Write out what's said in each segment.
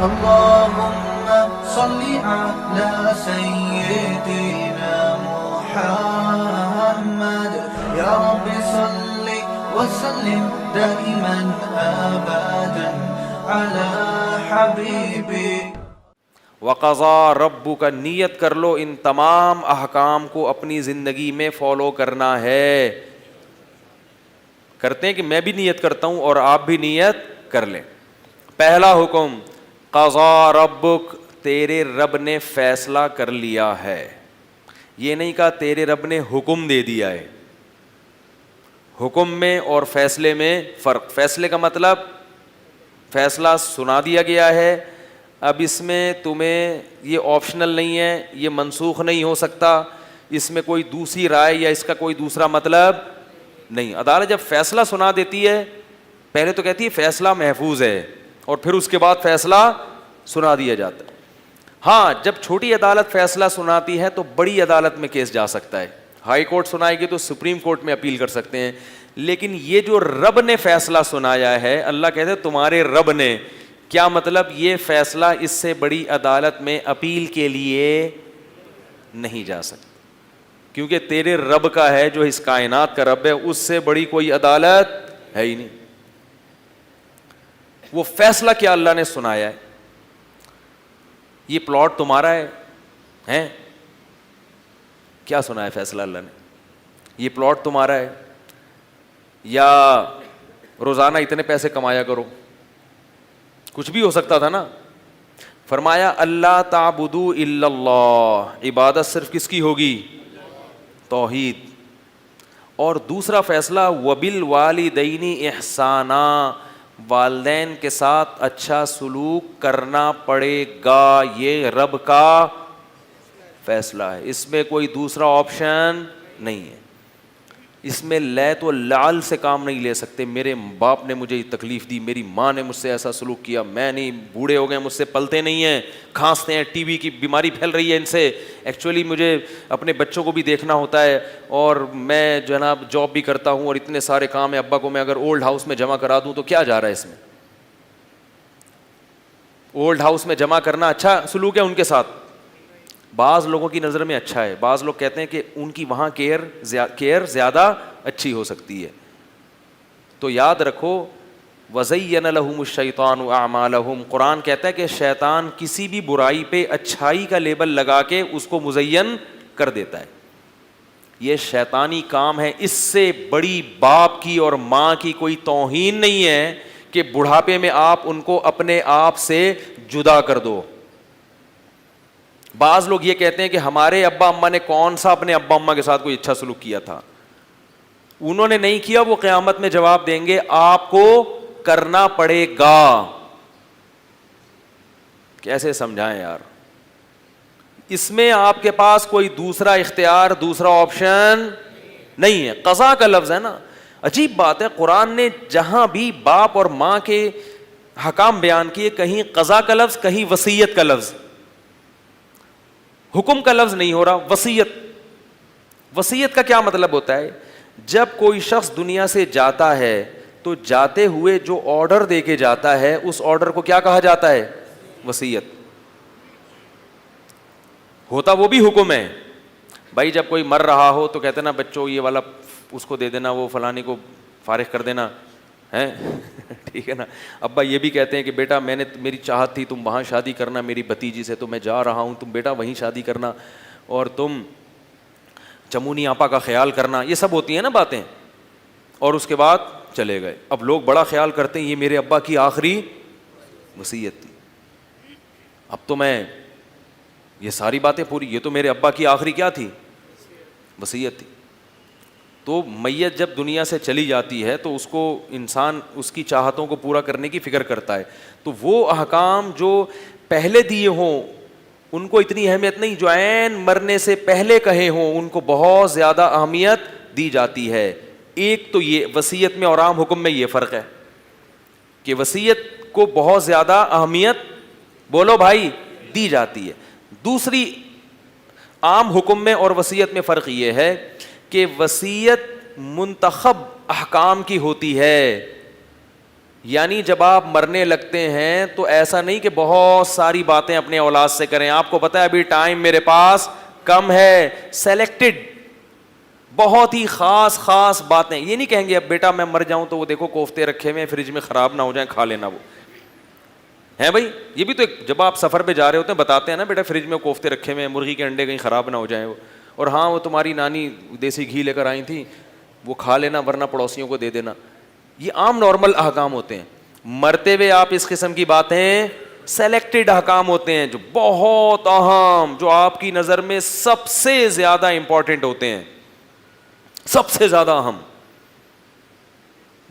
اللهم صل على سيدنا محمد يا رب صل وسلم دائما ابدا على حبيبي. وقضا ربک، نیت کر لو ان تمام احکام کو اپنی زندگی میں فالو کرنا ہے. کرتے ہیں کہ میں بھی نیت کرتا ہوں اور آپ بھی نیت کر لیں. پہلا حکم قضا ربک، تیرے رب نے فیصلہ کر لیا ہے. یہ نہیں کہا تیرے رب نے حکم دے دیا ہے. حکم میں اور فیصلے میں فرق. فیصلے کا مطلب فیصلہ سنا دیا گیا ہے، اب اس میں تمہیں یہ آپشنل نہیں ہے، یہ منسوخ نہیں ہو سکتا، اس میں کوئی دوسری رائے یا اس کا کوئی دوسرا مطلب نہیں. عدالت جب فیصلہ سنا دیتی ہے پہلے تو کہتی ہے فیصلہ محفوظ ہے اور پھر اس کے بعد فیصلہ سنا دیا جاتا ہے. ہاں جب چھوٹی عدالت فیصلہ سناتی ہے تو بڑی عدالت میں کیس جا سکتا ہے. ہائی کورٹ سنائے گی تو سپریم کورٹ میں اپیل کر سکتے ہیں. لیکن یہ جو رب نے فیصلہ سنایا ہے، اللہ کہتے ہیں تمہارے رب نے، کیا مطلب یہ فیصلہ اس سے بڑی عدالت میں اپیل کے لیے نہیں جا سکتا، کیونکہ تیرے رب کا ہے جو اس کائنات کا رب ہے، اس سے بڑی کوئی عدالت ہے ہی نہیں. وہ فیصلہ کیا اللہ نے سنایا ہے، یہ پلاٹ تمہارا ہے کیا سنا ہے فیصلہ اللہ نے، یہ پلاٹ تمہارا ہے یا روزانہ اتنے پیسے کمایا کرو، کچھ بھی ہو سکتا تھا نا. فرمایا اللہ تعبدوا الا اللہ، عبادت صرف کس کی ہوگی؟ توحید. اور دوسرا فیصلہ وبالوالدین احسانا، والدین کے ساتھ اچھا سلوک کرنا پڑے گا، یہ رب کا فیصلہ ہے، اس میں کوئی دوسرا آپشن نہیں ہے. اس میں لیت و لعل سے کام نہیں لے سکتے. میرے باپ نے مجھے تکلیف دی، میری ماں نے مجھ سے ایسا سلوک کیا، میں نہیں، بوڑھے ہو گئے مجھ سے پلتے نہیں ہیں، کھانستے ہیں، ٹی وی کی بیماری پھیل رہی ہے ان سے، ایکچولی مجھے اپنے بچوں کو بھی دیکھنا ہوتا ہے اور میں جناب جاب بھی کرتا ہوں اور اتنے سارے کام ہیں، ابا کو میں اگر اولڈ ہاؤس میں جمع کرا دوں تو کیا جا رہا ہے اس میں؟ اولڈ ہاؤس میں جمع کرنا اچھا سلوک ہے ان کے ساتھ؟ بعض لوگوں کی نظر میں اچھا ہے، بعض لوگ کہتے ہیں کہ ان کی وہاں کیئر زیادہ اچھی ہو سکتی ہے. تو یاد رکھو وَزَيَّنَ لَهُمُ الشَّيْطَانُ أَعْمَالَهُمْ، قرآن کہتا ہے کہ شیطان کسی بھی برائی پہ اچھائی کا لیبل لگا کے اس کو مزین کر دیتا ہے. یہ شیطانی کام ہے. اس سے بڑی باپ کی اور ماں کی کوئی توہین نہیں ہے کہ بڑھاپے میں آپ ان کو اپنے آپ سے جدا کر دو. بعض لوگ یہ کہتے ہیں کہ ہمارے ابا اماں نے کون سا اپنے ابا اماں کے ساتھ کوئی اچھا سلوک کیا تھا، انہوں نے نہیں کیا، وہ قیامت میں جواب دیں گے آپ کو کرنا پڑے گا. کیسے سمجھائیں یار؟ اس میں آپ کے پاس کوئی دوسرا اختیار، دوسرا آپشن نہیں ہے. قضا کا لفظ ہے نا. عجیب بات ہے، قرآن نے جہاں بھی باپ اور ماں کے حکام بیان کیے، کہیں قضا کا لفظ، کہیں وصیت کا لفظ. حکم کا لفظ نہیں ہو رہا، وصیت. وصیت کا کیا مطلب ہوتا ہے؟ جب کوئی شخص دنیا سے جاتا ہے تو جاتے ہوئے جو آرڈر دے کے جاتا ہے اس آرڈر کو کیا کہا جاتا ہے؟ وصیت. ہوتا وہ بھی حکم ہے. بھائی جب کوئی مر رہا ہو تو کہتے نا بچوں یہ والا اس کو دے دینا، وہ فلانی کو فارغ کر دینا ہے ٹھیک ہے نا. ابا یہ بھی کہتے ہیں کہ بیٹا میں نے، میری چاہت تھی تم وہاں شادی کرنا میری بھتیجی سے، تو میں جا رہا ہوں، تم بیٹا وہیں شادی کرنا اور تم چمونی آپا کا خیال کرنا. یہ سب ہوتی ہیں نا باتیں. اور اس کے بعد چلے گئے. اب لوگ بڑا خیال کرتے ہیں یہ میرے ابا کی آخری وصیت تھی، اب تو میں یہ ساری باتیں پوری، یہ تو میرے ابا کی آخری کیا تھی؟ وصیت تھی. تو میت جب دنیا سے چلی جاتی ہے تو اس کو انسان اس کی چاہتوں کو پورا کرنے کی فکر کرتا ہے. تو وہ احکام جو پہلے دیے ہوں ان کو اتنی اہمیت نہیں، جو عین مرنے سے پہلے کہے ہوں ان کو بہت زیادہ اہمیت دی جاتی ہے. ایک تو یہ وصیت میں اور عام حکم میں یہ فرق ہے کہ وصیت کو بہت زیادہ اہمیت بولو بھائی دی جاتی ہے. دوسری عام حکم میں اور وصیت میں فرق یہ ہے کہ وصیت منتخب احکام کی ہوتی ہے. یعنی جب آپ مرنے لگتے ہیں تو ایسا نہیں کہ بہت ساری باتیں اپنے اولاد سے کریں. آپ کو پتا ہے ابھی ٹائم میرے پاس کم ہے, سلیکٹڈ بہت ہی خاص خاص باتیں. یہ نہیں کہیں گے اب بیٹا میں مر جاؤں تو وہ دیکھو کوفتے رکھے ہوئے فریج میں خراب نہ ہو جائیں, کھا لینا. وہ ہے بھائی, یہ بھی تو جب آپ سفر پہ جا رہے ہوتے ہیں بتاتے ہیں نا بیٹا فریج میں کوفتے رکھے ہوئے ہیں, مرغی کے انڈے کہیں خراب نہ ہو جائیں. اور ہاں وہ تمہاری نانی دیسی گھی لے کر آئی تھی, وہ کھا لینا ورنہ پڑوسیوں کو دے دینا. یہ عام نارمل احکام ہوتے ہیں. مرتے ہوئے آپ اس قسم کی باتیں سلیکٹڈ احکام ہوتے ہیں جو بہت اہم, جو آپ کی نظر میں سب سے زیادہ امپورٹنٹ ہوتے ہیں, سب سے زیادہ اہم.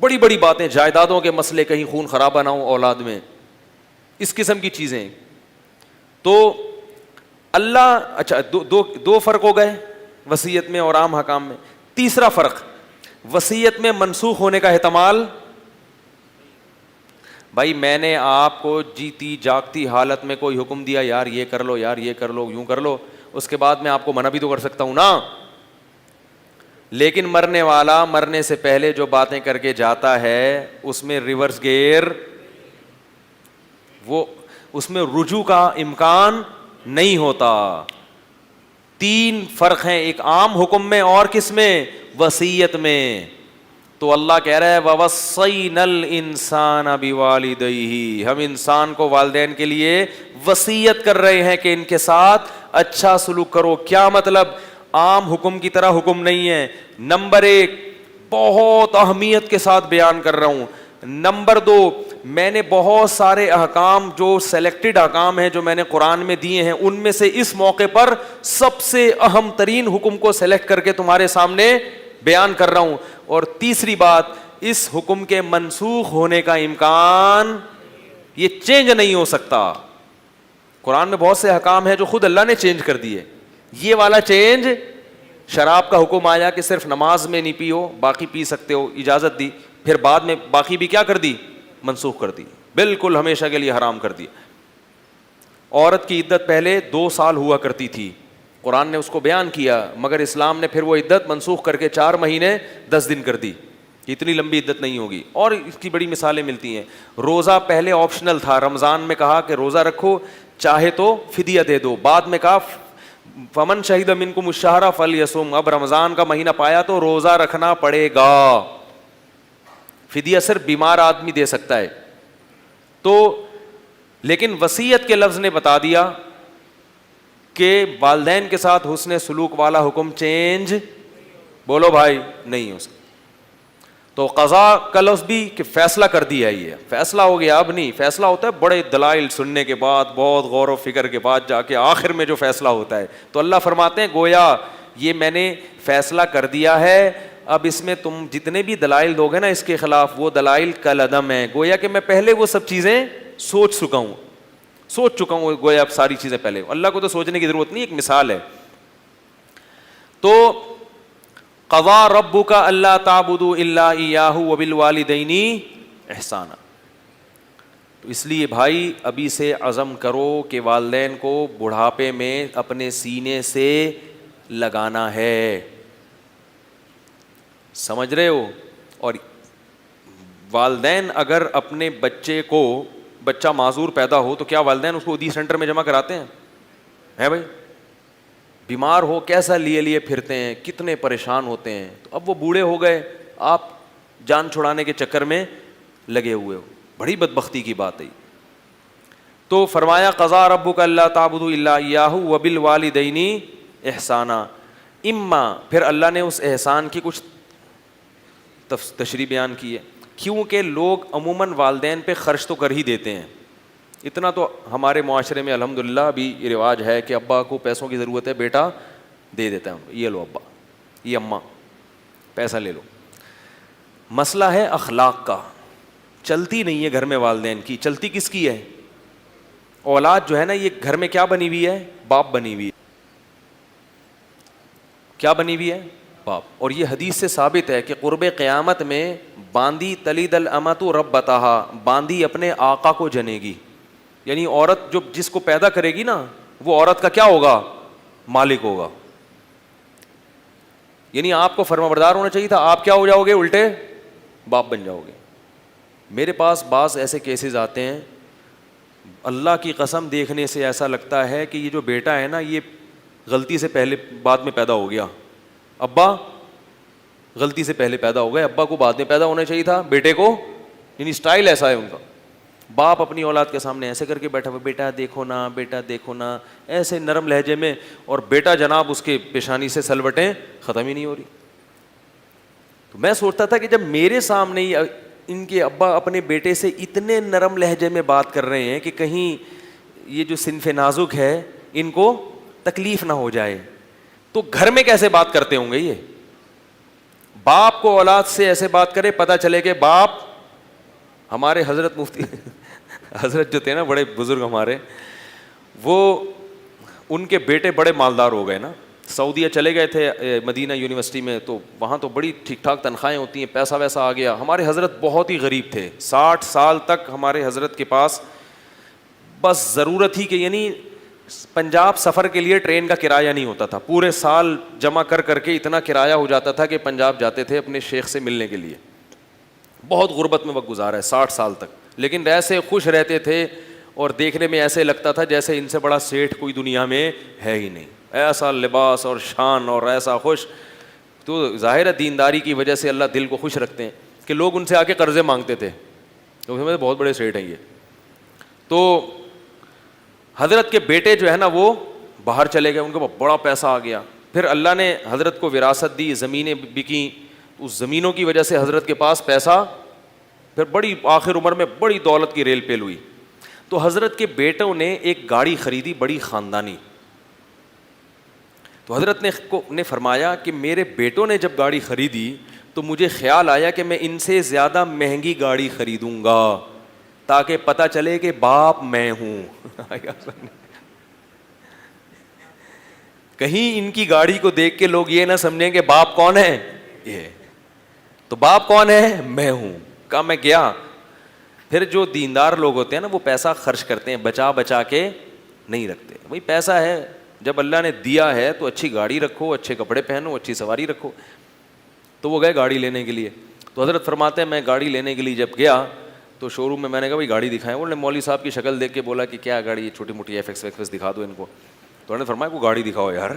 بڑی بڑی باتیں, جائیدادوں کے مسئلے, کہیں خون خرابہ نہ ہو اولاد میں, اس قسم کی چیزیں. تو اللہ, اچھا دو فرق ہو گئے وصیت میں اور عام حکام میں. تیسرا فرق, وصیت میں منسوخ ہونے کا احتمال. بھائی میں نے آپ کو جیتی جاگتی حالت میں کوئی حکم دیا, یار یہ کر لو, یار یہ کر لو, یوں کر لو, اس کے بعد میں آپ کو منع بھی تو کر سکتا ہوں نا. لیکن مرنے والا مرنے سے پہلے جو باتیں کر کے جاتا ہے اس میں ریورس گیئر, وہ اس میں رجوع کا امکان نہیں ہوتا. تین فرق ہیں, ایک عام حکم میں اور کس میں, وصیت میں. تو اللہ کہہ رہا ہے وَوَصَّيْنَا الْإِنسَانَ بِوَالِدَيْهِ, ہم انسان کو والدین کے لیے وصیت کر رہے ہیں کہ ان کے ساتھ اچھا سلوک کرو. کیا مطلب؟ عام حکم کی طرح حکم نہیں ہے. نمبر ایک, بہت اہمیت کے ساتھ بیان کر رہا ہوں. نمبر دو, میں نے بہت سارے احکام جو سلیکٹڈ احکام ہیں جو میں نے قرآن میں دیے ہیں, ان میں سے اس موقع پر سب سے اہم ترین حکم کو سلیکٹ کر کے تمہارے سامنے بیان کر رہا ہوں. اور تیسری بات, اس حکم کے منسوخ ہونے کا امکان, یہ چینج نہیں ہو سکتا. قرآن میں بہت سے احکام ہیں جو خود اللہ نے چینج کر دیے, یہ والا چینج. شراب کا حکم آیا کہ صرف نماز میں نہیں پیو, باقی پی سکتے ہو, اجازت دی, پھر بعد میں باقی بھی کیا کر دی, منسوخ کر دی, بالکل ہمیشہ کے لیے حرام کر دیا. عورت کی عدت پہلے 2 سال ہوا کرتی تھی, قرآن نے اس کو بیان کیا, مگر اسلام نے پھر وہ عدت منسوخ کر کے 4 مہینے 10 دن کر دی. اتنی لمبی عدت نہیں ہوگی. اور اس کی بڑی مثالیں ملتی ہیں. روزہ پہلے آپشنل تھا, رمضان میں کہا کہ روزہ رکھو, چاہے تو فدیہ دے دو. بعد میں کہا فمن شہید منکم الشہر فلیصم, اب رمضان کا مہینہ پایا تو روزہ رکھنا پڑے گا. فدیہ صرف بیمار آدمی دے سکتا ہے. تو لیکن وصیت کے لفظ نے بتا دیا کہ والدین کے ساتھ حسن سلوک والا حکم چینج, بولو بھائی, نہیں ہو سکتا. تو قضا کا لفظ بھی کہ فیصلہ کر دیا, یہ فیصلہ ہو گیا. اب نہیں, فیصلہ ہوتا ہے بڑے دلائل سننے کے بعد, بہت غور و فکر کے بعد جا کے آخر میں جو فیصلہ ہوتا ہے. تو اللہ فرماتے ہیں گویا یہ میں نے فیصلہ کر دیا ہے, اب اس میں تم جتنے بھی دلائل دو گے نا اس کے خلاف, وہ دلائل کالعدم ہیں. گویا کہ میں پہلے وہ سب چیزیں سوچ چکا ہوں, گویا اب ساری چیزیں پہلے. اللہ کو تو سوچنے کی ضرورت نہیں, ایک مثال ہے. تو قضا ربک الا تعبدوا الا ایاہ وبالوالدین احسانا. تو اس لیے بھائی ابھی سے عزم کرو کہ والدین کو بڑھاپے میں اپنے سینے سے لگانا ہے, سمجھ رہے ہو. اور والدین اگر اپنے بچے کو, بچہ معذور پیدا ہو تو کیا والدین اس کو ادی سینٹر میں جمع کراتے ہیں؟ ہے بھائی, بیمار ہو کیسا لیے پھرتے ہیں, کتنے پریشان ہوتے ہیں. تو اب وہ بوڑھے ہو گئے, آپ جان چھڑانے کے چکر میں لگے ہوئے ہو, بڑی بدبختی کی بات ہے. تو فرمایا قضا ربک الا تعبدوا الا ایاہ وبالوالدین احسانا. اما, پھر اللہ نے اس احسان کی کچھ تشریح بیان کی ہے, کیونکہ لوگ عموماً والدین پہ خرچ تو کر ہی دیتے ہیں. اتنا تو ہمارے معاشرے میں الحمدللہ بھی یہ رواج ہے کہ ابا کو پیسوں کی ضرورت ہے, بیٹا دے دیتا ہے, یہ لو ابا, یہ اماں پیسہ لے لو. مسئلہ ہے اخلاق کا, چلتی نہیں ہے گھر میں والدین کی, چلتی کس کی ہے؟ اولاد جو ہے نا یہ گھر میں کیا بنی ہوئی ہے؟ باپ بنی ہوئی ہے. کیا بنی ہوئی ہے؟ باپ. اور یہ حدیث سے ثابت ہے کہ قرب قیامت میں باندی تلید الامۃ ربتہا, باندی اپنے آقا کو جنے گی. یعنی عورت جو جس کو پیدا کرے گی نا وہ عورت کا کیا ہوگا؟ مالک ہوگا. یعنی آپ کو فرمانبردار ہونا چاہیے تھا, آپ کیا ہو جاؤ گے؟ الٹے باپ بن جاؤ گے. میرے پاس بعض ایسے کیسز آتے ہیں, اللہ کی قسم دیکھنے سے ایسا لگتا ہے کہ یہ جو بیٹا ہے نا یہ غلطی سے پہلے بعد میں پیدا ہو گیا, ابا غلطی سے پہلے پیدا ہو گئے, ابا کو بعد میں پیدا ہونا چاہیے تھا بیٹے کو, یعنی اسٹائل ایسا ہے ان کا. باپ اپنی اولاد کے سامنے ایسے کر کے بیٹھا ہوا, بیٹا دیکھو نا, بیٹا دیکھو نا, ایسے نرم لہجے میں, اور بیٹا جناب اس کے پیشانی سے سلوٹیں ختم ہی نہیں ہو رہی. تو میں سوچتا تھا کہ جب میرے سامنے ہی ان کے ابا اپنے بیٹے سے اتنے نرم لہجے میں بات کر رہے ہیں کہ کہیں یہ جو صنف نازک ہے ان کو تکلیف نہ ہو جائے, تو گھر میں کیسے بات کرتے ہوں گے یہ؟ باپ کو اولاد سے ایسے بات کرے, پتہ چلے کہ باپ, ہمارے حضرت مفتی حضرت جو تھے نا بڑے بزرگ ہمارے, وہ ان کے بیٹے بڑے مالدار ہو گئے نا, سعودیہ چلے گئے تھے مدینہ یونیورسٹی میں, تو وہاں تو بڑی ٹھیک ٹھاک تنخواہیں ہوتی ہیں, پیسہ ویسا آ گیا. ہمارے حضرت بہت ہی غریب تھے, 60 سال تک ہمارے حضرت کے پاس بس ضرورت ہی کہ یعنی پنجاب سفر کے لیے ٹرین کا کرایہ نہیں ہوتا تھا, پورے سال جمع کر کر کے اتنا کرایہ ہو جاتا تھا کہ پنجاب جاتے تھے اپنے شیخ سے ملنے کے لیے. بہت غربت میں وقت گزارا ہے 60 سال تک, لیکن ایسے خوش رہتے تھے اور دیکھنے میں ایسے لگتا تھا جیسے ان سے بڑا سیٹھ کوئی دنیا میں ہے ہی نہیں, ایسا لباس اور شان اور ایسا خوش. تو ظاہر ہے دینداری کی وجہ سے اللہ دل کو خوش رکھتے ہیں کہ لوگ ان سے آ کے قرضے مانگتے تھے, تو بہت بڑے سیٹھ ہیں یہ. تو حضرت کے بیٹے جو ہے نا وہ باہر چلے گئے, ان کو بڑا پیسہ آ گیا, پھر اللہ نے حضرت کو وراثت دی, زمینیں بکیں, اس زمینوں کی وجہ سے حضرت کے پاس پیسہ, پھر بڑی آخر عمر میں بڑی دولت کی ریل پیل ہوئی. تو حضرت کے بیٹوں نے ایک گاڑی خریدی بڑی خاندانی. تو حضرت نے فرمایا کہ میرے بیٹوں نے جب گاڑی خریدی تو مجھے خیال آیا کہ میں ان سے زیادہ مہنگی گاڑی خریدوں گا تاکہ پتہ چلے کہ باپ میں ہوں. کہیں ان کی گاڑی کو دیکھ کے لوگ یہ نہ سمجھیں کہ باپ کون ہے, یہ تو باپ کون ہے, میں ہوں. کہا میں گیا. پھر جو دیندار لوگ ہوتے ہیں نا وہ پیسہ خرچ کرتے ہیں, بچا بچا کے نہیں رکھتے. وہی پیسہ ہے, جب اللہ نے دیا ہے تو اچھی گاڑی رکھو, اچھے کپڑے پہنو, اچھی سواری رکھو. تو وہ گئے گاڑی لینے کے لیے. تو حضرت فرماتے ہیں میں گاڑی لینے کے لیے جب گیا تو شو روم میں نے کہا بھائی گاڑی دکھائیں. انہوں نے مولوی صاحب کی شکل دیکھ کے بولا کہ کیا گاڑی, چھوٹی موٹی ایف ایکس دکھا دو ان کو. تو انہوں نے فرمایا کو گاڑی دکھاؤ یار.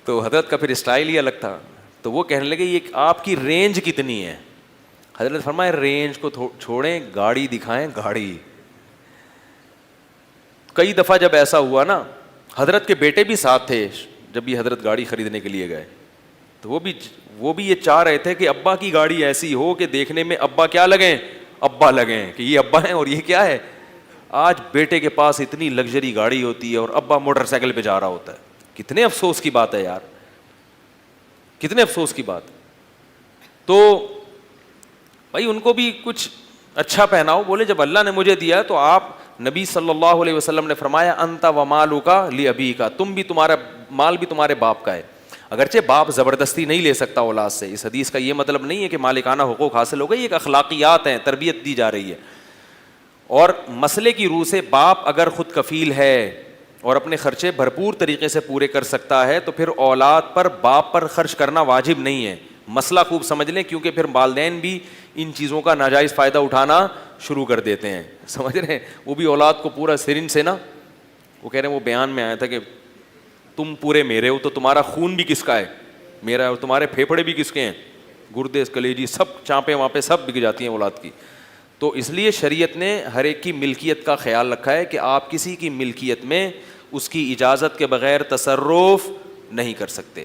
تو حضرت کا پھر اسٹائل ہی الگ تھا. تو وہ کہنے لگے یہ آپ کی رینج کتنی ہے؟ حضرت فرمایا رینج کو چھوڑیں, گاڑی دکھائیں گاڑی. کئی دفعہ جب ایسا ہوا نا, حضرت کے بیٹے بھی ساتھ تھے جب بھی حضرت گاڑی خریدنے کے لیے گئے, تو وہ بھی یہ چاہ رہے تھے کہ ابا کی گاڑی ایسی ہو کہ دیکھنے میں ابا کیا لگیں, ابا لگیں کہ یہ ابا ہیں اور یہ کیا ہے. آج بیٹے کے پاس اتنی لگژری گاڑی ہوتی ہے اور ابا موٹر سائیکل پہ جا رہا ہوتا ہے. کتنے افسوس کی بات ہے یار, کتنے افسوس کی بات. تو بھائی ان کو بھی کچھ اچھا پہناؤ. بولے جب اللہ نے مجھے دیا تو آپ, نبی صلی اللہ علیہ وسلم نے فرمایا انت و مالک لابیک, تم بھی, تمہارا مال بھی تمہارے باپ کا ہے. اگرچہ باپ زبردستی نہیں لے سکتا اولاد سے, اس حدیث کا یہ مطلب نہیں ہے کہ مالکانہ حقوق حاصل ہو گئے, یہ ایک اخلاقیات ہیں, تربیت دی جا رہی ہے. اور مسئلے کی روح سے باپ اگر خود کفیل ہے اور اپنے خرچے بھرپور طریقے سے پورے کر سکتا ہے تو پھر اولاد پر باپ پر خرچ کرنا واجب نہیں ہے. مسئلہ خوب سمجھ لیں, کیونکہ پھر والدین بھی ان چیزوں کا ناجائز فائدہ اٹھانا شروع کر دیتے ہیں. سمجھ رہے ہیں, وہ بھی اولاد کو پورا سرنج سے نا, وہ کہہ رہے ہیں وہ بیان میں آیا تھا کہ تم پورے میرے ہو تو تمہارا خون بھی کس کا ہے, میرا ہے, اور تمہارے پھیپھڑے بھی کس کے ہیں, گردے کلیجی سب چانپیں وہاں پہ سب بک جاتی ہیں اولاد کی. تو اس لیے شریعت نے ہر ایک کی ملکیت کا خیال رکھا ہے کہ آپ کسی کی ملکیت میں اس کی اجازت کے بغیر تصرف نہیں کر سکتے.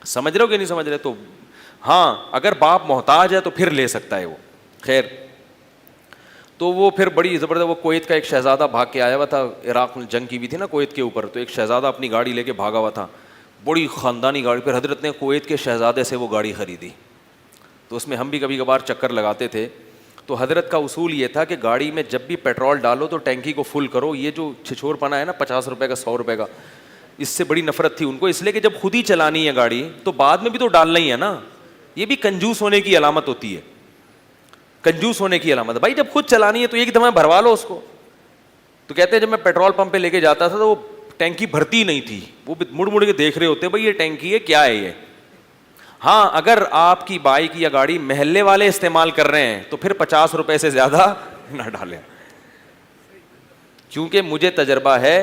سمجھ رہے ہو کہ نہیں سمجھ رہے؟ تو ہاں اگر باپ محتاج ہے تو پھر لے سکتا ہے وہ. خیر, تو وہ پھر بڑی زبردست, وہ کویت کا ایک شہزادہ بھاگ کے آیا ہوا تھا, عراق میں جنگ کی بھی تھی نا کویت کے اوپر, تو ایک شہزادہ اپنی گاڑی لے کے بھاگا ہوا تھا, بڑی خاندانی گاڑی. پھر حضرت نے کویت کے شہزادے سے وہ گاڑی خریدی. تو اس میں ہم بھی کبھی کبھار چکر لگاتے تھے. تو حضرت کا اصول یہ تھا کہ گاڑی میں جب بھی پیٹرول ڈالو تو ٹینکی کو فل کرو. یہ جو چھچور پنا ہے نا 50 روپے کا 100 روپے کا, اس سے بڑی نفرت تھی ان کو, اس لیے کہ جب خود ہی چلانی ہے گاڑی تو بعد میں بھی تو ڈالنا ہی ہے نا. یہ بھی کنجوس ہونے کی علامت ہوتی ہے, کنجوس ہونے کی علامت. بھائی جب خود چلانی ہے تو ایک دفعہ بھروا لو اس کو. تو کہتے ہیں جب میں پیٹرول پمپ پہ لے کے جاتا تھا تو وہ ٹینکی بھرتی نہیں تھی, وہ مڑ مڑ کے دیکھ رہے ہوتے بھائی یہ ٹینکی ہے کیا ہے یہ. ہاں اگر آپ کی بائک یا گاڑی محلے والے استعمال کر رہے ہیں تو پھر 50 روپے سے زیادہ نہ ڈالیں, کیونکہ مجھے تجربہ ہے,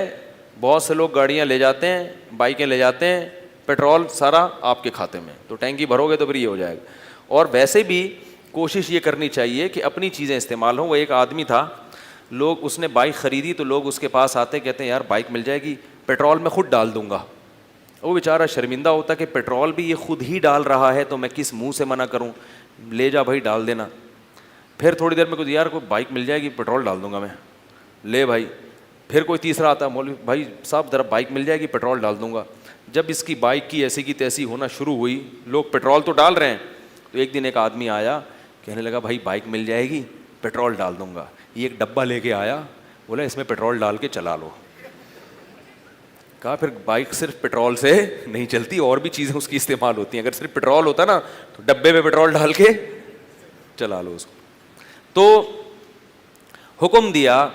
بہت سے لوگ گاڑیاں لے جاتے ہیں, بائکیں لے جاتے ہیں, پیٹرول سارا آپ کے کھاتے میں, تو ٹینکی بھرو گے تو پھر یہ ہو جائے گا. اور ویسے بھی کوشش یہ کرنی چاہیے کہ اپنی چیزیں استعمال ہوں. وہ ایک آدمی تھا, لوگ اس نے بائک خریدی تو لوگ اس کے پاس آتے کہتے ہیں یار بائک مل جائے گی, پیٹرول میں خود ڈال دوں گا. وہ بیچارہ شرمندہ ہوتا کہ پیٹرول بھی یہ خود ہی ڈال رہا ہے تو میں کس منہ سے منع کروں, لے جا بھائی ڈال دینا. پھر تھوڑی دیر میں کچھ یار کوئی بائک مل جائے گی پیٹرول ڈال دوں گا میں, لے بھائی. پھر کوئی تیسرا آتا, مولوی بھائی صاحب ذرا بائک مل جائے گی پیٹرول ڈال دوں گا. جب اس کی بائک کی ایسی کی تیسی ہونا شروع ہوئی, لوگ پیٹرول تو ڈال رہے ہیں, تو ایک دن ایک آدمی آیا کہنے لگا بھائی بائک مل جائے گی پیٹرول ڈال دوں گا. یہ ایک ڈبہ لے کے آیا, بولا اس میں پیٹرول ڈال کے چلا لو. کہا پھر بائک صرف پیٹرول سے نہیں چلتی, اور بھی چیزیں اس کی استعمال ہوتی ہیں. اگر صرف پیٹرول ہوتا نا تو ڈبے میں پیٹرول ڈال کے چلا لو اس کو. تو حکم دیا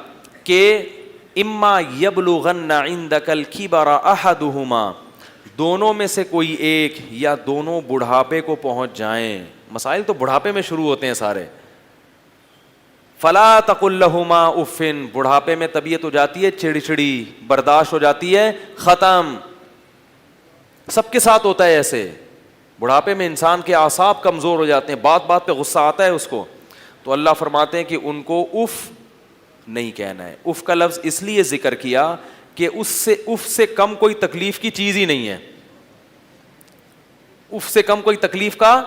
کہ اما یبلغن عندک الکبر احدہما, دونوں میں سے کوئی ایک یا دونوں بڑھاپے کو پہنچ جائیں. مسائل تو بڑھاپے میں شروع ہوتے ہیں سارے. فلا تقل لہما اف, بڑھاپے میں طبیعت ہو جاتی ہے چڑچڑی, برداشت ہو جاتی ہے ختم. سب کے ساتھ ہوتا ہے ایسے, بڑھاپے میں انسان کے اعصاب کمزور ہو جاتے ہیں, بات بات پہ غصہ آتا ہے اس کو. تو اللہ فرماتے ہیں کہ ان کو اف نہیں کہنا ہے. اف کا لفظ اس لیے ذکر کیا کہ اس سے اف سے کم کوئی تکلیف کی چیز ہی نہیں ہے. اف سے کم کوئی تکلیف کا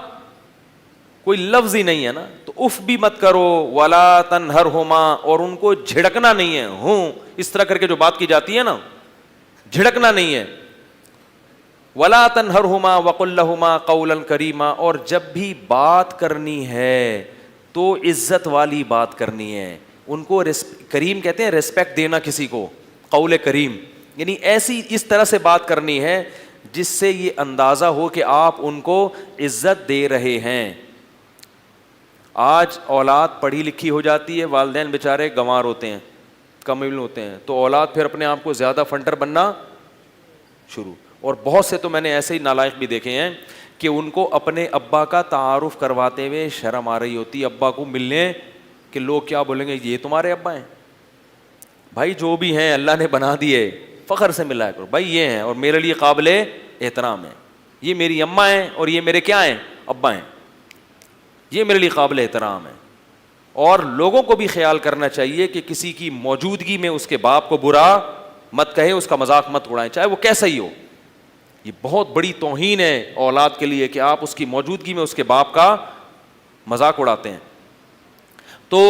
کوئی لفظ ہی نہیں ہے نا. تو اف بھی مت کرو, ولا تنہرہما, اور ان کو جھڑکنا نہیں ہے. ہوں اس طرح کر کے جو بات کی جاتی ہے نا, جھڑکنا نہیں ہے. ولا تنہرہما وقل لہما قولا کریما, اور جب بھی بات کرنی ہے تو عزت والی بات کرنی ہے. ان کو کریم کہتے ہیں ریسپیکٹ دینا کسی کو, قول کریم یعنی ایسی اس طرح سے بات کرنی ہے جس سے یہ اندازہ ہو کہ آپ ان کو عزت دے رہے ہیں. آج اولاد پڑھی لکھی ہو جاتی ہے, والدین بیچارے گنوار ہوتے ہیں, کم علم ہوتے ہیں, تو اولاد پھر اپنے آپ کو زیادہ فنٹر بننا شروع. اور بہت سے تو میں نے ایسے ہی نالائق بھی دیکھے ہیں کہ ان کو اپنے ابا کا تعارف کرواتے ہوئے شرم آ رہی ہوتی ابا کو ملنے, کہ لوگ کیا بولیں گے یہ تمہارے ابا ہیں. بھائی جو بھی ہیں اللہ نے بنا دیے, فخر سے ملایا کرو بھائی یہ ہیں اور میرے لیے قابل احترام ہیں, یہ میری اماں ہیں اور یہ میرے کیا ہیں ابا ہیں, یہ میرے لیے قابل احترام ہے. اور لوگوں کو بھی خیال کرنا چاہیے کہ کسی کی موجودگی میں اس کے باپ کو برا مت کہیں, اس کا مذاق مت اڑائیں چاہے وہ کیسا ہی ہو. یہ بہت بڑی توہین ہے اولاد کے لیے کہ آپ اس کی موجودگی میں اس کے باپ کا مذاق اڑاتے ہیں. تو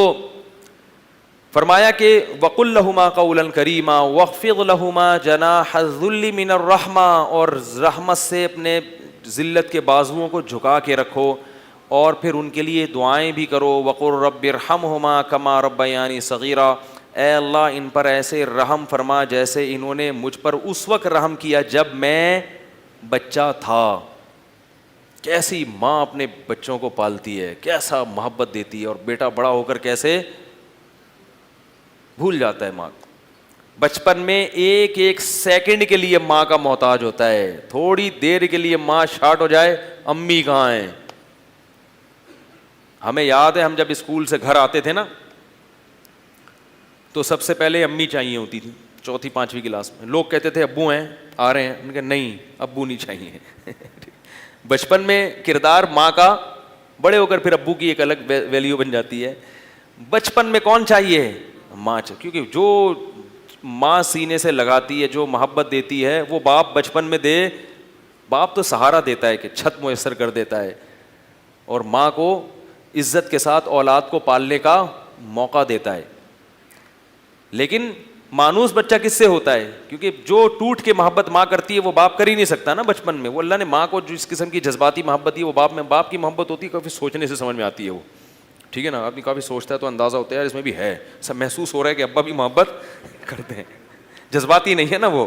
فرمایا کہ وقل لہما قولا کریما واخفض لہما جناح الذل من الرحمہ, اور رحمت سے اپنے ذلت کے بازوؤں کو جھکا کے رکھو, اور پھر ان کے لیے دعائیں بھی کرو. وقل رب ارحمہما کما ربیانی صغیرا, اے اللہ ان پر ایسے رحم فرما جیسے انہوں نے مجھ پر اس وقت رحم کیا جب میں بچہ تھا. کیسی ماں اپنے بچوں کو پالتی ہے, کیسا محبت دیتی ہے, اور بیٹا بڑا ہو کر کیسے بھول جاتا ہے ماں. بچپن میں ایک ایک سیکنڈ کے لیے ماں کا محتاج ہوتا ہے. تھوڑی دیر کے لیے ماں شارٹ ہو جائے, امی کہاں ہیں. ہمیں یاد ہے ہم جب اسکول سے گھر آتے تھے نا تو سب سے پہلے امی چاہیے ہوتی تھی. چوتھی پانچویں کلاس میں لوگ کہتے تھے ابو ہیں آ رہے ہیں, ان کے نہیں ابو نہیں چاہیے. بچپن میں کردار ماں کا, بڑے ہو کر پھر ابو کی ایک الگ ویلیو بن جاتی ہے. بچپن میں کون چاہیے, ماں چاہیے, کیونکہ جو ماں سینے سے لگاتی ہے, جو محبت دیتی ہے وہ باپ بچپن میں دے. باپ تو سہارا دیتا ہے کہ چھت میسر کر دیتا ہے, اور ماں کو عزت کے ساتھ اولاد کو پالنے کا موقع دیتا ہے. لیکن مانوس بچہ کس سے ہوتا ہے, کیونکہ جو ٹوٹ کے محبت ماں کرتی ہے وہ باپ کر ہی نہیں سکتا نا بچپن میں. وہ اللہ نے ماں کو جو اس قسم کی جذباتی محبت دی وہ باپ میں, باپ کی محبت ہوتی ہے کافی سوچنے سے سمجھ میں آتی ہے وہ, ٹھیک ہے نا. آدمی کافی سوچتا ہے تو اندازہ ہوتا ہے یار اس میں بھی ہے, سب محسوس ہو رہا ہے کہ ابا بھی محبت کرتے ہیں. جذباتی نہیں ہے نا وہ.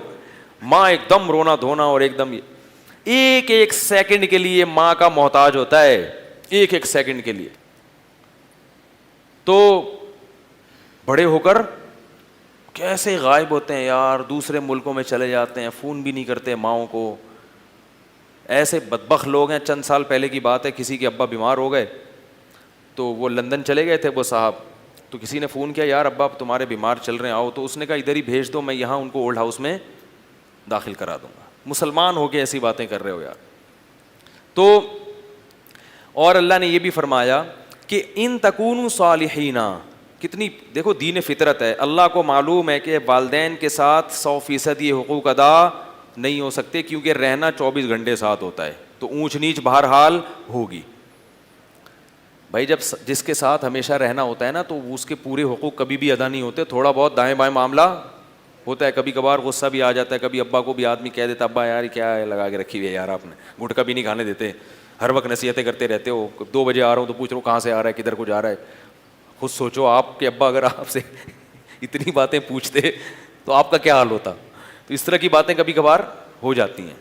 ماں ایک دم رونا دھونا اور ایک دم ایک ایک سیکنڈ کے لیے ماں کا محتاج ہوتا ہے, ایک ایک سیکنڈ کے لیے. تو بڑے ہو کر کیسے غائب ہوتے ہیں یار, دوسرے ملکوں میں چلے جاتے ہیں, فون بھی نہیں کرتے ماؤں کو. ایسے بدبخت لوگ ہیں, چند سال پہلے کی بات ہے, کسی کے ابا بیمار ہو گئے تو وہ لندن چلے گئے تھے وہ صاحب, تو کسی نے فون کیا, یار ابا تمہارے بیمار چل رہے ہیں آؤ, تو اس نے کہا ادھر ہی بھیج دو, میں یہاں ان کو اولڈ ہاؤس میں داخل کرا دوں گا. مسلمان ہو کے ایسی باتیں کر رہے ہو یار. تو اور اللہ نے یہ بھی فرمایا کہ ان تکونوا صالحین, کتنی دیکھو دین فطرت ہے. اللہ کو معلوم ہے کہ والدین کے ساتھ 100% یہ حقوق ادا نہیں ہو سکتے, کیونکہ رہنا 24 گھنٹے ساتھ ہوتا ہے, تو اونچ نیچ بہرحال ہوگی. بھائی جب جس کے ساتھ ہمیشہ رہنا ہوتا ہے نا, تو اس کے پورے حقوق کبھی بھی ادا نہیں ہوتے, تھوڑا بہت دائیں بائیں معاملہ ہوتا ہے, کبھی کبھار غصہ بھی آ جاتا ہے, کبھی ابا کو بھی آدمی کہہ دیتا ابا یار کیا لگا کے رکھی ہوئی ہے یار, آپ نے گٹکا بھی نہیں کھانے دیتے, ہر وقت نصیحتیں کرتے رہتے ہو, 2 بجے آ رہا ہوں تو پوچھ رہا ہوں کہاں سے آ رہا ہے, کدھر کو جا رہا ہے. خود سوچو آپ کے ابا اگر آپ سے اتنی باتیں پوچھتے تو آپ کا کیا حال ہوتا. تو اس طرح کی باتیں کبھی کبھار ہو جاتی ہیں.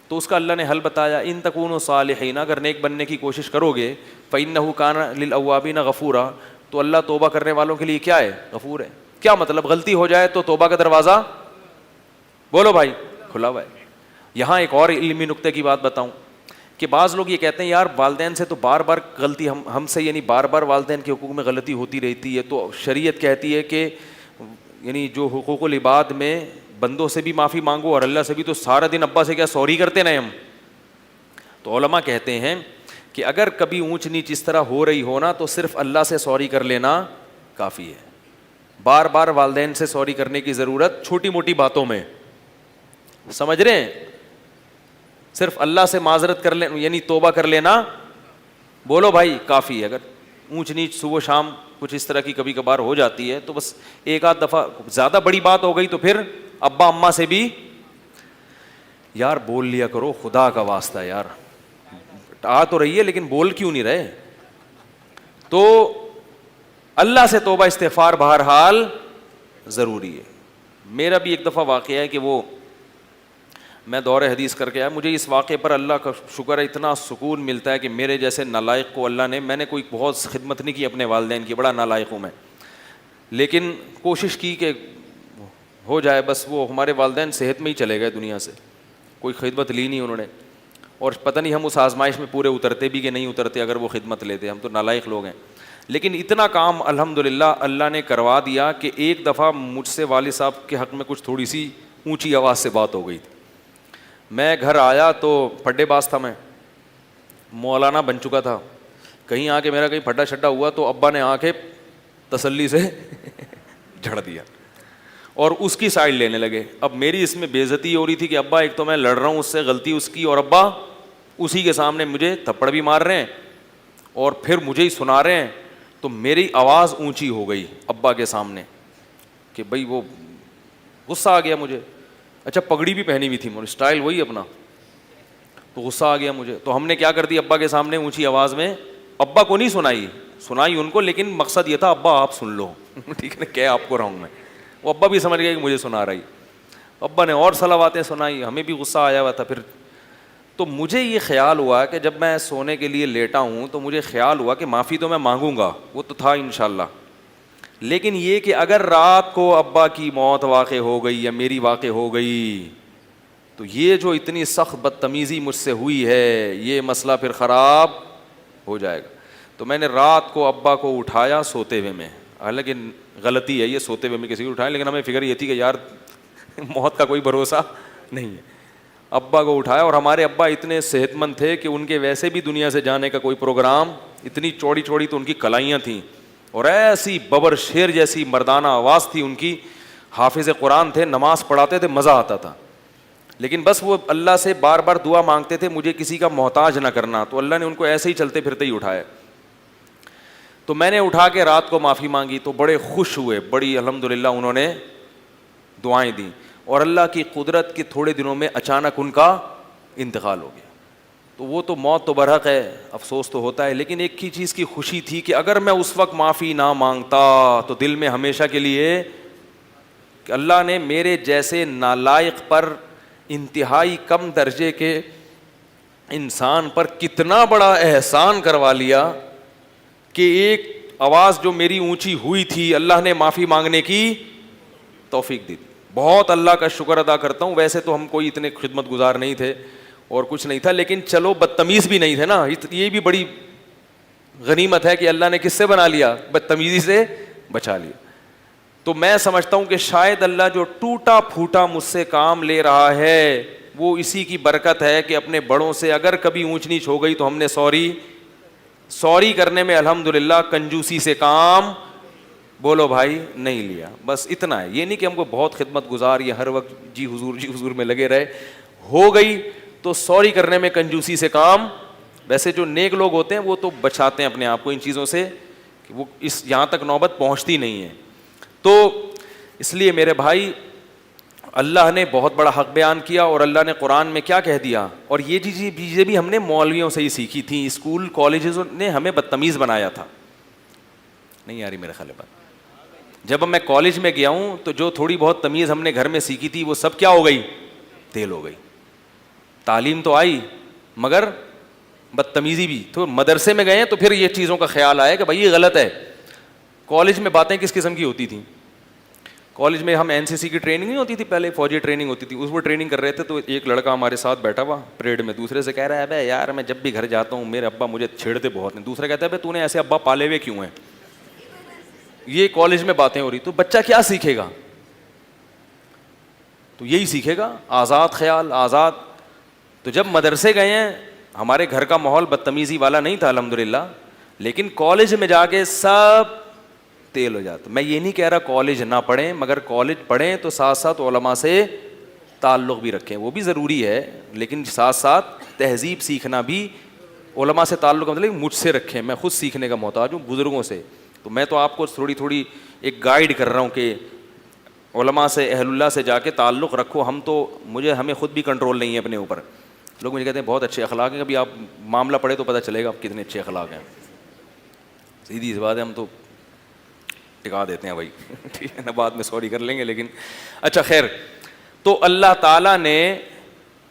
تو اس کا اللہ نے حل بتایا, ان تکونوا صالحین, اگر نیک بننے کی کوشش کرو گے, فإنہ کان للأوابین غفورا, تو اللہ توبہ کرنے والوں کے لیے کیا ہے, غفور ہے. کیا مطلب, غلطی ہو جائے تو توبہ کا دروازہ بولو بھائی کھلا ہوا ہے. یہاں ایک اور علمی نقطے کی بات بتاؤں کہ بعض لوگ یہ کہتے ہیں یار والدین سے تو بار بار غلطی ہم سے, یعنی بار بار والدین کے حقوق میں غلطی ہوتی رہتی ہے, تو شریعت کہتی ہے کہ یعنی جو حقوق العباد میں بندوں سے بھی معافی مانگو اور اللہ سے بھی, تو سارا دن ابا سے کیا سوری کرتے نا ہم. تو علماء کہتے ہیں کہ اگر کبھی اونچ نیچ اس طرح ہو رہی ہو نا, تو صرف اللہ سے سوری کر لینا کافی ہے. بار بار والدین سے سوری کرنے کی ضرورت چھوٹی موٹی باتوں میں, سمجھ رہے ہیں, صرف اللہ سے معذرت کر لیں یعنی توبہ کر لینا بولو بھائی کافی ہے. اگر اونچ نیچ صبح شام کچھ اس طرح کی کبھی کبھار ہو جاتی ہے تو بس ایک آدھ دفعہ, زیادہ بڑی بات ہو گئی تو پھر ابا اماں سے بھی یار بول لیا کرو, خدا کا واسطہ یار, آ تو رہی ہے لیکن بول کیوں نہیں رہے. تو اللہ سے توبہ استغفار بہرحال ضروری ہے. میرا بھی ایک دفعہ واقعہ ہے کہ وہ میں دور حدیث کر کے آیا, مجھے اس واقعے پر اللہ کا شکر ہے, اتنا سکون ملتا ہے کہ میرے جیسے نالائق کو اللہ نے, میں نے کوئی بہت خدمت نہیں کی اپنے والدین کی, بڑا نالائق ہوں میں, لیکن کوشش کی کہ ہو جائے. بس وہ ہمارے والدین صحت میں ہی چلے گئے دنیا سے, کوئی خدمت لی نہیں انہوں نے, اور پتہ نہیں ہم اس آزمائش میں پورے اترتے بھی کہ نہیں اترتے اگر وہ خدمت لیتے, ہم تو نالائق لوگ ہیں. لیکن اتنا کام الحمدللہ اللہ نے کروا دیا کہ ایک دفعہ مجھ سے والد صاحب کے حق میں کچھ تھوڑی سی اونچی آواز سے بات ہو گئی تھی. میں گھر آیا تو پھڈے باز تھا, میں مولانا بن چکا تھا, کہیں آ کے میرا کہیں پھڈا شڈا ہوا تو ابا نے آ کے تسلی سے جھڑ دیا اور اس کی سائڈ لینے لگے. اب میری اس میں بے عزتی ہو رہی تھی کہ ابا ایک تو میں لڑ رہا ہوں اس سے, غلطی اس کی, اور ابا اسی کے سامنے مجھے تھپڑ بھی مار رہے ہیں اور پھر مجھے ہی سنا رہے ہیں. تو میری آواز اونچی ہو گئی ابا کے سامنے کہ بھائی وہ غصہ آ گیا مجھے. اچھا پگڑی بھی پہنی ہوئی تھی, مجھے اسٹائل وہی اپنا, تو غصہ آ گیا مجھے. تو ہم نے کیا کر دی, ابا کے سامنے اونچی آواز میں, ابا کو نہیں سنائی ان کو, لیکن مقصد یہ تھا ابا آپ سن لو ٹھیک ہے نا, کیا آپ کو رہا ہوں میں. وہ ابا بھی سمجھ گئے کہ مجھے سنا رہی. ابا نے اور صلواتیں سنائی, ہمیں بھی غصہ آیا ہوا تھا. پھر تو مجھے یہ خیال ہوا کہ جب میں سونے کے لیے لیٹا ہوں تو مجھے خیال ہوا کہ معافی تو میں مانگوں گا, وہ تو تھا انشاءاللہ, لیکن یہ کہ اگر رات کو ابا کی موت واقع ہو گئی یا میری واقع ہو گئی تو یہ جو اتنی سخت بدتمیزی مجھ سے ہوئی ہے, یہ مسئلہ پھر خراب ہو جائے گا. تو میں نے رات کو ابا کو اٹھایا سوتے ہوئے میں, حالانکہ غلطی ہے یہ سوتے ہوئے میں کسی کو اٹھایا, لیکن ہمیں فکر یہ تھی کہ یار موت کا کوئی بھروسہ نہیں ہے. ابا کو اٹھایا, اور ہمارے ابا اتنے صحت مند تھے کہ ان کے ویسے بھی دنیا سے جانے کا کوئی پروگرام, اتنی چوڑی چوڑی تو ان کی کلائیاں تھیں اور ایسی ببر شیر جیسی مردانہ آواز تھی ان کی, حافظ قرآن تھے, نماز پڑھاتے تھے, مزہ آتا تھا. لیکن بس وہ اللہ سے بار بار دعا مانگتے تھے مجھے کسی کا محتاج نہ کرنا, تو اللہ نے ان کو ایسے ہی چلتے پھرتے ہی اٹھایا. تو میں نے اٹھا کے رات کو معافی مانگی تو بڑے خوش ہوئے, بڑی الحمدللہ انہوں نے دعائیں دیں, اور اللہ کی قدرت کے تھوڑے دنوں میں اچانک ان کا انتقال ہو گیا. تو وہ تو موت تو برحق ہے, افسوس تو ہوتا ہے, لیکن ایک ہی چیز کی خوشی تھی کہ اگر میں اس وقت معافی نہ مانگتا تو دل میں ہمیشہ کے لیے کہ اللہ نے میرے جیسے نالائق پر, انتہائی کم درجے کے انسان پر کتنا بڑا احسان کروا لیا کہ ایک آواز جو میری اونچی ہوئی تھی اللہ نے معافی مانگنے کی توفیق دی. بہت اللہ کا شکر ادا کرتا ہوں. ویسے تو ہم کوئی اتنے خدمت گزار نہیں تھے, اور کچھ نہیں تھا, لیکن چلو بدتمیز بھی نہیں تھے نا, یہ بھی بڑی غنیمت ہے کہ اللہ نے کس سے بنا لیا, بدتمیزی سے بچا لیا. تو میں سمجھتا ہوں کہ شاید اللہ جو ٹوٹا پھوٹا مجھ سے کام لے رہا ہے وہ اسی کی برکت ہے کہ اپنے بڑوں سے اگر کبھی اونچ نیچ ہو گئی تو ہم نے سوری کرنے میں الحمدللہ کنجوسی سے کام بولو بھائی نہیں لیا. بس اتنا ہے, یہ نہیں کہ ہم کو بہت خدمت گزار یا ہر وقت جی حضور میں لگے رہے. ہو گئی تو سوری کرنے میں کنجوسی سے کام. ویسے جو نیک لوگ ہوتے ہیں وہ تو بچاتے ہیں اپنے آپ کو ان چیزوں سے, کہ وہ اس یہاں تک نوبت پہنچتی نہیں ہے. تو اس لیے میرے بھائی اللہ نے بہت بڑا حق بیان کیا, اور اللہ نے قرآن میں کیا کہہ دیا. اور یہ چیزیں بھی ہم نے مولویوں سے ہی سیکھی تھیں, اسکول کالجز نے ہمیں بدتمیز بنایا تھا. نہیں آ رہی میرے خیال بات. جب میں کالج میں گیا ہوں تو جو تھوڑی بہت تمیز ہم نے گھر میں سیکھی تھی وہ سب کیا ہو گئی, تیل ہو گئی. تعلیم تو آئی مگر بدتمیزی بھی. تو مدرسے میں گئے تو پھر یہ چیزوں کا خیال آیا کہ بھائی یہ غلط ہے. کالج میں باتیں کس قسم کی ہوتی تھیں. کالج میں ہم NCC کی ٹریننگ نہیں ہوتی تھی پہلے, فوجی ٹریننگ ہوتی تھی, اس وہ ٹریننگ کر رہے تھے. تو ایک لڑکا ہمارے ساتھ بیٹھا ہوا پریڈ میں, دوسرے سے کہہ رہا ہے ابے یار میں جب بھی گھر جاتا ہوں میرے ابا مجھے چھیڑتے بہت ہیں. دوسرا کہتا ہے بھائی تو نے ایسے ابا پالے ہوئے کیوں ہیں. یہ کالج میں باتیں ہو رہی. تو بچہ کیا سیکھے گا, تو یہی سیکھے گا آزاد خیال آزاد. تو جب مدرسے گئے ہیں ہمارے گھر کا ماحول بدتمیزی والا نہیں تھا الحمدللہ, لیکن کالج میں جا کے سب تیل ہو جاتا. میں یہ نہیں کہہ رہا کالج نہ پڑھیں, مگر کالج پڑھیں تو ساتھ ساتھ علماء سے تعلق بھی رکھیں, وہ بھی ضروری ہے. لیکن ساتھ ساتھ تہذیب سیکھنا بھی, علماء سے تعلق مطلب مجھ سے رکھیں. میں خود سیکھنے کا محتاج ہوں بزرگوں سے. تو میں تو آپ کو تھوڑی ایک گائیڈ کر رہا ہوں کہ علماء سے اہل اللہ سے جا کے تعلق رکھو. ہمیں خود بھی کنٹرول نہیں ہے اپنے اوپر. لوگ مجھے کہتے ہیں بہت اچھے اخلاق ہیں, کبھی آپ معاملہ پڑھے تو پتہ چلے گا آپ کتنے اچھے اخلاق ہیں. سیدھی سی بات ہے, ہم تو ٹکا دیتے ہیں بھائی, ٹھیک ہے نا, بعد میں سوری کر لیں گے. لیکن اچھا خیر. تو اللہ تعالیٰ نے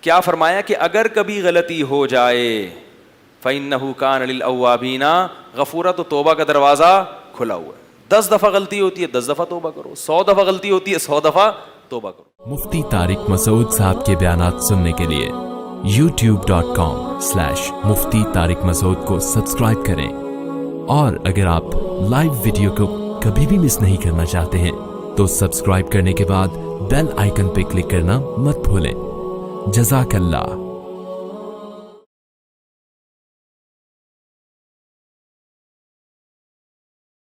کیا فرمایا کہ اگر کبھی غلطی ہو جائے فَإِنَّهُ كَانَ لِلْأَوَّابِينَ غَفُورًا, تو توبہ کا دروازہ کھلا ہوا ہے. 10 دفعہ غلطی ہوتی ہے 10 دفعہ توبہ کرو, 100 دفعہ غلطی ہوتی ہے 100 دفعہ توبہ کرو. مفتی طارق مسعود صاحب کے بیانات سننے کے لیے youtube.com/مفتی طارق مسعود کو سبسکرائب کریں. اور اگر آپ لائیو ویڈیو کو کبھی بھی مس نہیں کرنا چاہتے ہیں تو سبسکرائب کرنے کے بعد بیل آئیکن پہ کلک کرنا مت بھولیں. جزاک اللہ.